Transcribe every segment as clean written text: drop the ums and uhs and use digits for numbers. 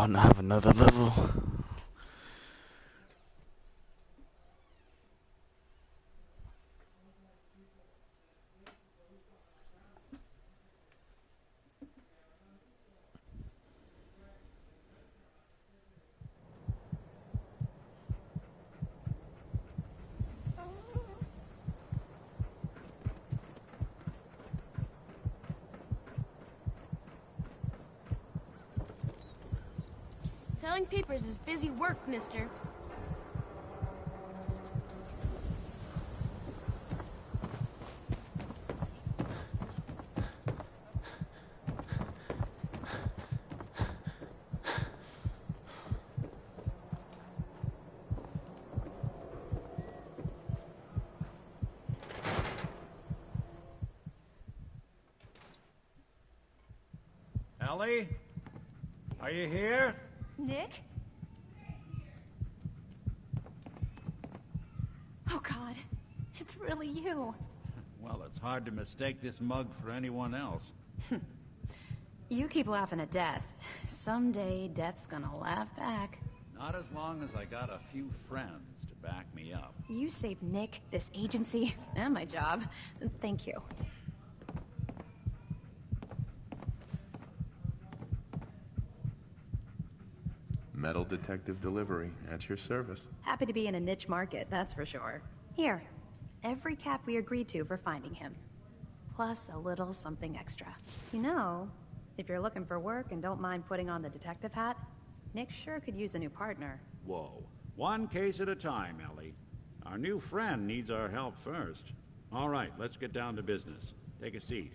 Oh, and I have another level. Selling papers is busy work, mister. Ellie? Are you here? Nick? Oh God, it's really you. Well, it's hard to mistake this mug for anyone else. You keep laughing at death. Someday, death's gonna laugh back. Not as long as I got a few friends to back me up. You saved Nick, this agency, and my job. Thank you. Metal detective delivery at your service. Happy to be in a niche market, that's for sure. Here, every cap we agreed to for finding him. Plus a little something extra. You know, if you're looking for work and don't mind putting on the detective hat, Nick sure could use a new partner. Whoa. One case at a time, Ellie. Our new friend needs our help first. All right, let's get down to business. Take a seat.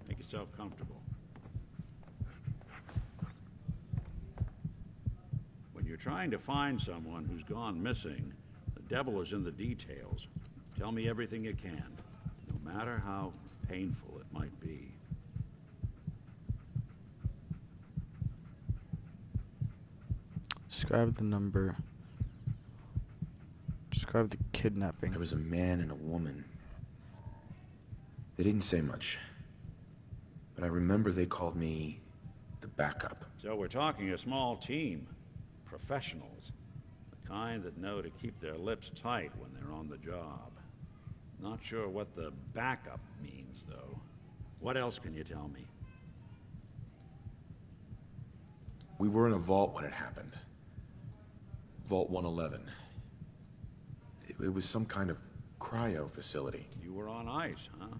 Make yourself comfortable. When you're trying to find someone who's gone missing, the devil is in the details. Tell me everything you can, no matter how painful it might be. Describe the number. Describe the kidnapping. There was a man and a woman. They didn't say much, but I remember they called me the backup. So we're talking a small team. Professionals. The kind that know to keep their lips tight when they're on the job. Not sure what the backup means, though. What else can you tell me? We were in a vault when it happened. Vault 111. It was some kind of cryo facility. You were on ice, huh?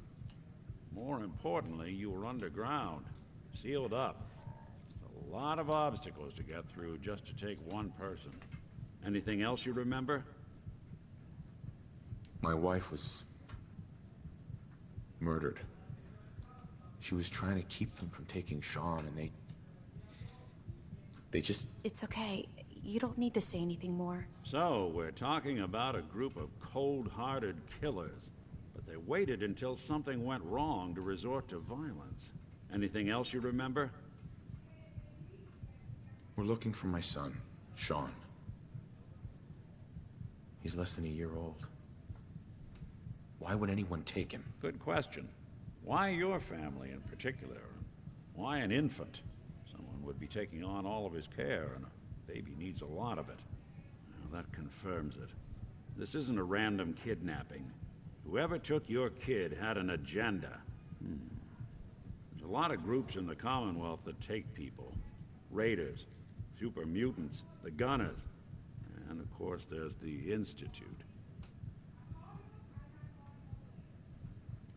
More importantly, you were underground. Sealed up. It's a lot of obstacles to get through just to take one person. Anything else you remember? My wife was murdered. She was trying to keep them from taking Sean, and they just... It's okay. You don't need to say anything more. So, we're talking about a group of cold-hearted killers, but they waited until something went wrong to resort to violence. Anything else you remember? We're looking for my son, Sean. He's less than a year old. Why would anyone take him? Good question. Why your family in particular? Why an infant? Someone would be taking on all of his care, and a baby needs a lot of it. Now, that confirms it. This isn't a random kidnapping. Whoever took your kid had an agenda. There's a lot of groups in the Commonwealth that take people. Raiders, super mutants, the Gunners, and of course there's the Institute.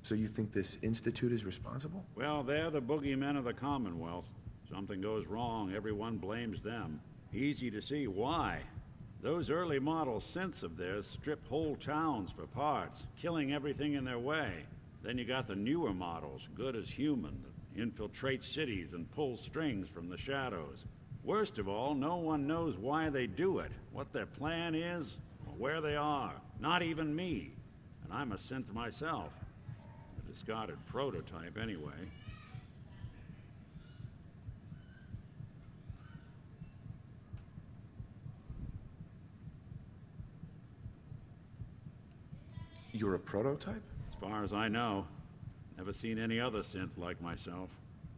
So you think this Institute is responsible? Well, they're the boogeymen of the Commonwealth. Something goes wrong, everyone blames them. Easy to see why. Those early model synths of theirs strip whole towns for parts, killing everything in their way. Then you got the newer models, good as human, that infiltrate cities and pull strings from the shadows. Worst of all, no one knows why they do it, what their plan is, or where they are. Not even me. And I'm a synth myself. A discarded prototype, anyway. You're a prototype? As far as I know. Never seen any other synth like myself.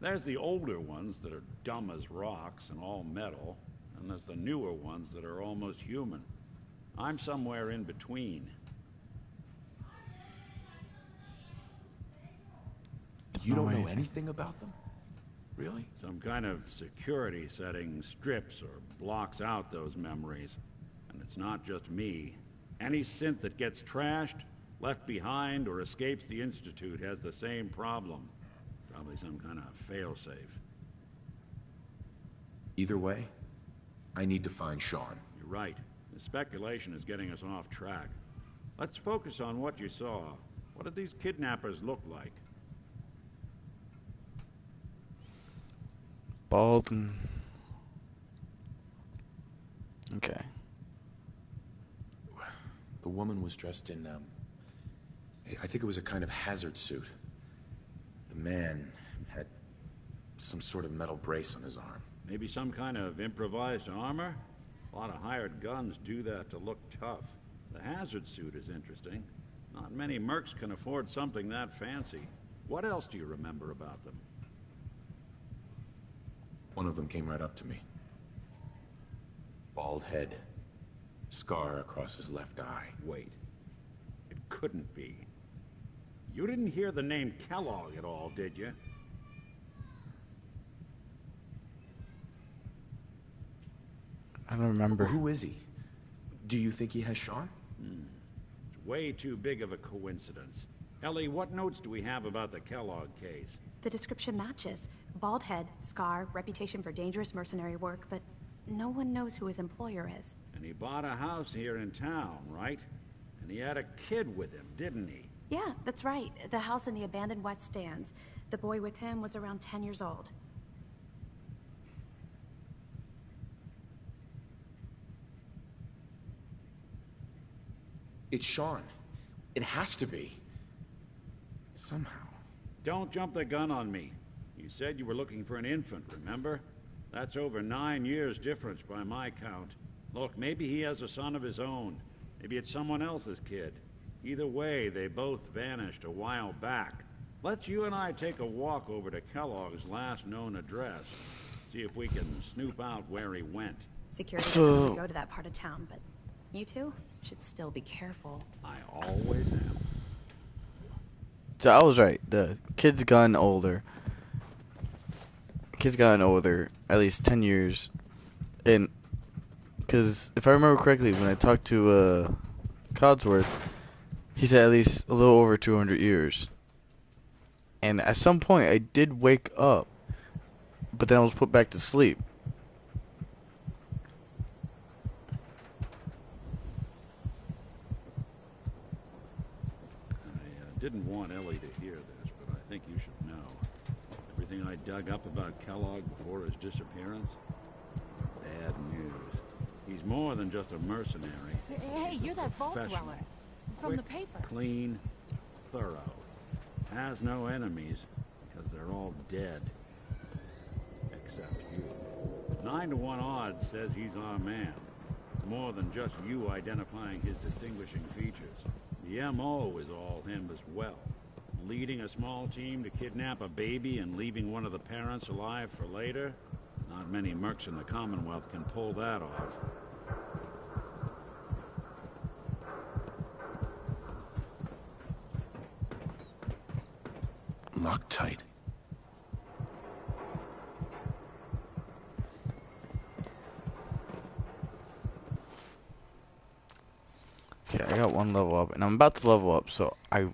There's the older ones that are dumb as rocks and all metal. and there's the newer ones that are almost human. I'm somewhere in between. You don't know anything. anything about them? Really? Some kind of security setting strips or blocks out those memories. And it's not just me. Any synth that gets trashed, left behind, or escapes the Institute has the same problem. Probably some kind of failsafe. Either way, I need to find Sean. You're right. The speculation is getting us off track. Let's focus on what you saw. What did these kidnappers look like? Bald and... Okay. The woman was dressed in, I think it was a kind of hazard suit. The man had some sort of metal brace on his arm. Maybe some kind of improvised armor? A lot of hired guns do that to look tough. The hazard suit is interesting. Not many mercs can afford something that fancy. What else do you remember about them? One of them came right up to me. Bald head. Scar across his left eye. Wait. It couldn't be. You didn't hear the name Kellogg at all, did you? I don't remember. Who is he? Do you think he has Sean? It's way too big of a coincidence. Ellie, what notes do we have about the Kellogg case? The description matches. Bald head, scar, reputation for dangerous mercenary work, but no one knows who his employer is. And he bought a house here in town, right? And he had a kid with him, didn't he? Yeah, that's right. The house in the abandoned West Stands. The boy with him was around 10 years old. It's Sean. It has to be. Somehow. Don't jump the gun on me. You said you were looking for an infant, remember? That's over 9 years difference by my count. Look, maybe he has a son of his own. Maybe it's someone else's kid. Either way, they both vanished a while back. Let's you and I take a walk over to Kellogg's last known address. See if we can snoop out where he went. Security doesn't really go to that part of town, but you two should still be careful. I always am. So I was right. The kid's gotten older. Kid's gotten older, at least 10 years. And, because if I remember correctly, when I talked to Codsworth, he said at least a little over 200 years. And at some point, I did wake up, but then I was put back to sleep. I didn't want Ellie to hear this, but I think you should know. Everything I dug up about Kellogg before his disappearance, bad news. He's more than just a mercenary. Hey, He's a you're that vault professional. dweller from the Quick, paper. Clean, thorough. Has no enemies because they're all dead. Except you. 9 to 1 odds says he's our man. It's more than just you identifying his distinguishing features. The MO is all him as well. Leading a small team to kidnap a baby and leaving one of the parents alive for later? Not many mercs in the Commonwealth can pull that off. Locked tight. Okay, I got one level up, and I'm about to level up, so I...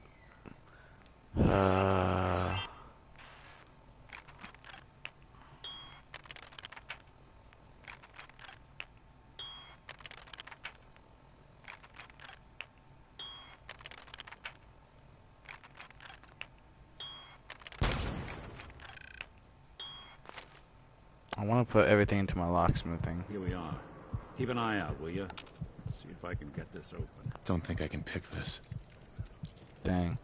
I want to put everything into my locksmithing. Here we are. Keep an eye out, will you? See if I can get this open. Don't think I can pick this. Dang.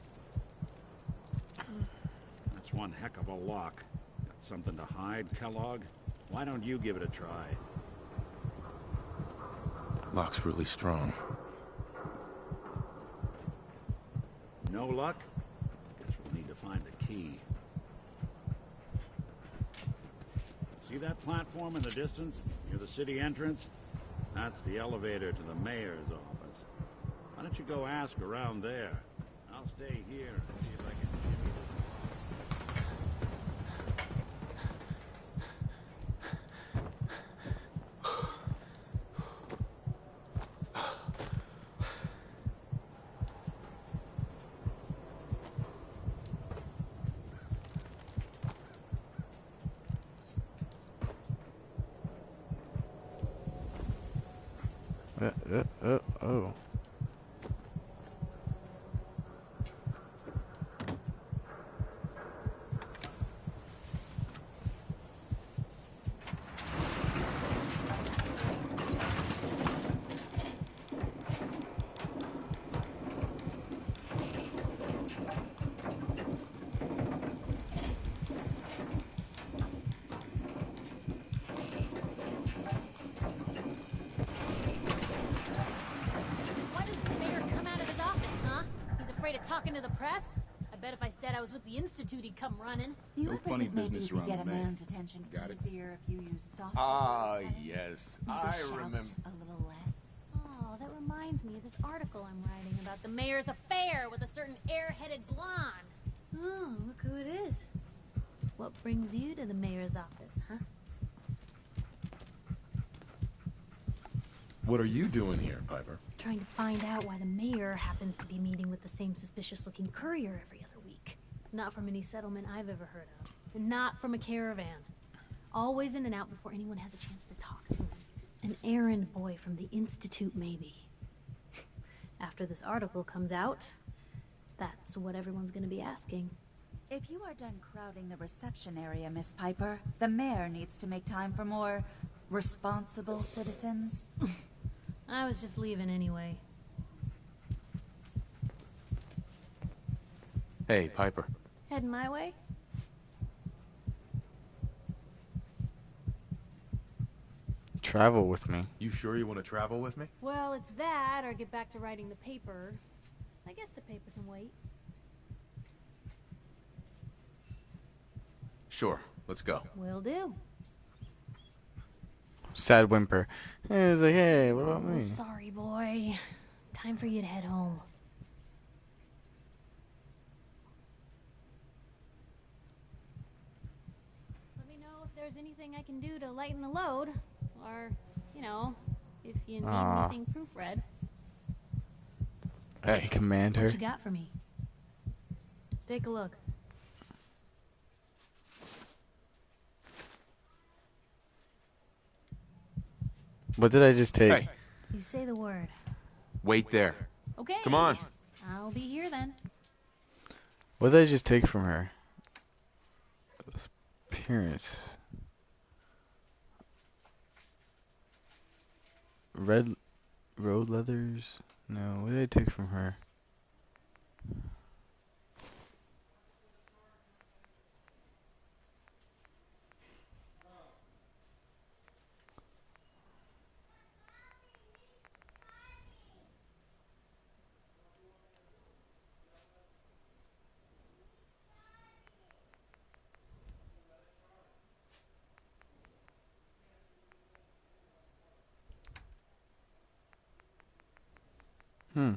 That's one heck of a lock. Got something to hide, Kellogg? Why don't you give it a try? Lock's really strong. No luck? Guess we'll need to find the key. See that platform in the distance, near the city entrance? That's the elevator to the mayor's office. Why don't you go ask around there? I'll stay here and see if I can shimmy this. Oh. Why doesn't the mayor come out of his office, huh? He's afraid of talking to the press? I bet if I said I was with the Institute, he'd come running. You No ever funny think maybe business you could around get the a mayor. man's attention Got it. easier if you use soft Ah, words, Henry? yes. Maybe I shout remember. a little less. Oh, that reminds me of this article I'm writing about the mayor's affair with a certain air-headed blonde. Oh, look who it is. What brings you to the mayor's office, huh? What are you doing here, Piper? Trying to find out why the mayor happens to be meeting with the same suspicious-looking courier every other week. Not from any settlement I've ever heard of. And not from a caravan. Always in and out before anyone has a chance to talk to him. An errand boy from the Institute, maybe. After this article comes out, that's what everyone's gonna be asking. If you are done crowding the reception area, Miss Piper, the mayor needs to make time for more responsible citizens. I was just leaving anyway. Hey, Piper. Heading my way? Travel with me. You sure you want to travel with me? Well, it's that, or get back to writing the paper. I guess the paper can wait. Sure. Let's go. Will do. Sad whimper. Hey, it's like, hey, what about Oh, me? sorry, boy. Time for you to head home. Let me know if there's anything I can do to lighten the load. Or, you know, if you need Aw. anything proofread. I can command her. What you got for me? Take a look. What did I just take? Hey, You say the word. wait there. Okay. Come on. I'll be here then. What did I just take from her? Appearance. Red road leathers? No, what did I take from her? Hmm.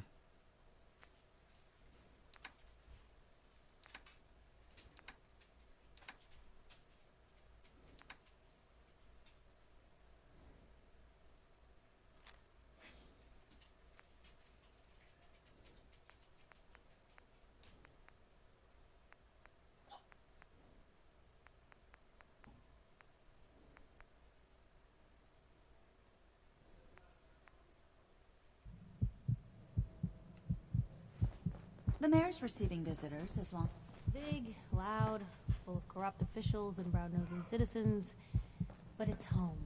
The mayor's receiving visitors as long... Big, loud, full of corrupt officials and brown-nosing citizens. But it's home.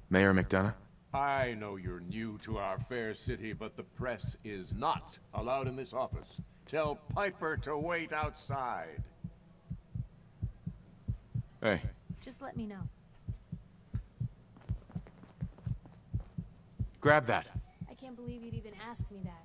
Mayor McDonough? I know you're new to our fair city, but the press is not allowed in this office. Tell Piper to wait outside. Hey, Just let me know. grab that. I can't believe you'd even ask me that.